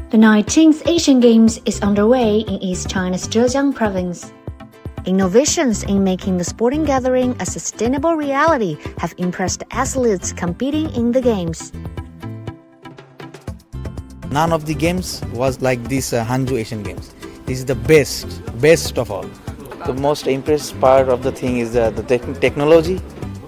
The 19th Asian Games is underway in East China's Zhejiang province. Innovations in making the sporting gathering a sustainable reality have impressed athletes competing in the games. None of the games was like this Hangzhou Asian Games. This is the best of all. The most impressive part of the thing is the technology.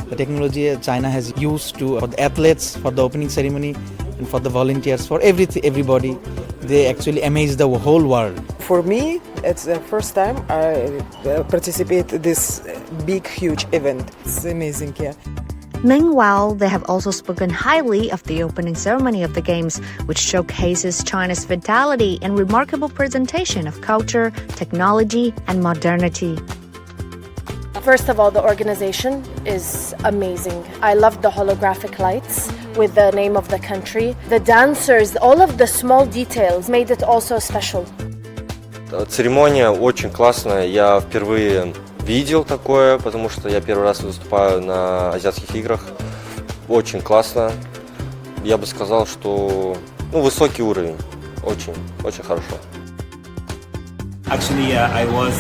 The technology China has used for the athletes, for the opening ceremony, and for the volunteers, for everybody. They actually amaze the whole world. For me, it's the first time I participate in this big, huge event. It's amazing, yeah. Meanwhile, they have also spoken highly of the opening ceremony of the Games, which showcases China's vitality and remarkable presentation of culture, technology, and modernity. First of all, the organization is amazing. I loved the holographic lights with the name of the country. The dancers, all of the small details made it also special. Церемония очень классная. Я впервые видел такое, потому что я первый раз выступаю на азиатских играх. Очень классно. Я бы сказал, что высокий уровень. Очень хорошо. Actually, I was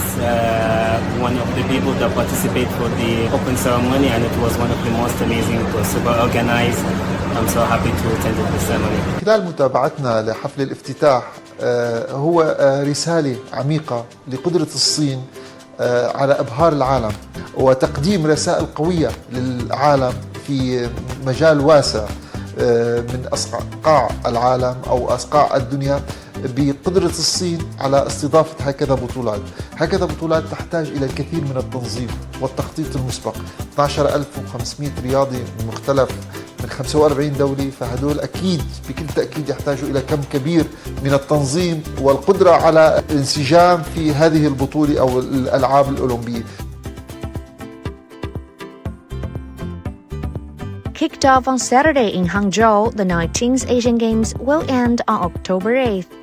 one of the people that participated for the open ceremony, and it was one of the most amazing. It was super organized. I'm so happy to attend the ceremony. خلال متابعتنا لحفل الافتتاح هو رسالة عميقة لقدرة الصين على إبهار العالم وتقديم رسائل قوية للعالم في مجال واسع من أصقاع العالم أو أصقاع الدنيا بقدرة الصين على استضافة هكذا بطولات تحتاج إلى الكثير من التنظيم والتخطيط المسبق. 12,500 رياضي من مختلف من 45 دولة، فهدول أكيد بكل تأكيد يحتاجوا إلى كم كبير من التنظيم والقدرة على الانسجام في هذه البطولة أو الألعاب الأولمبية. Kicked off on Saturday in Hangzhou, the 19th Asian Games will end on October 8th.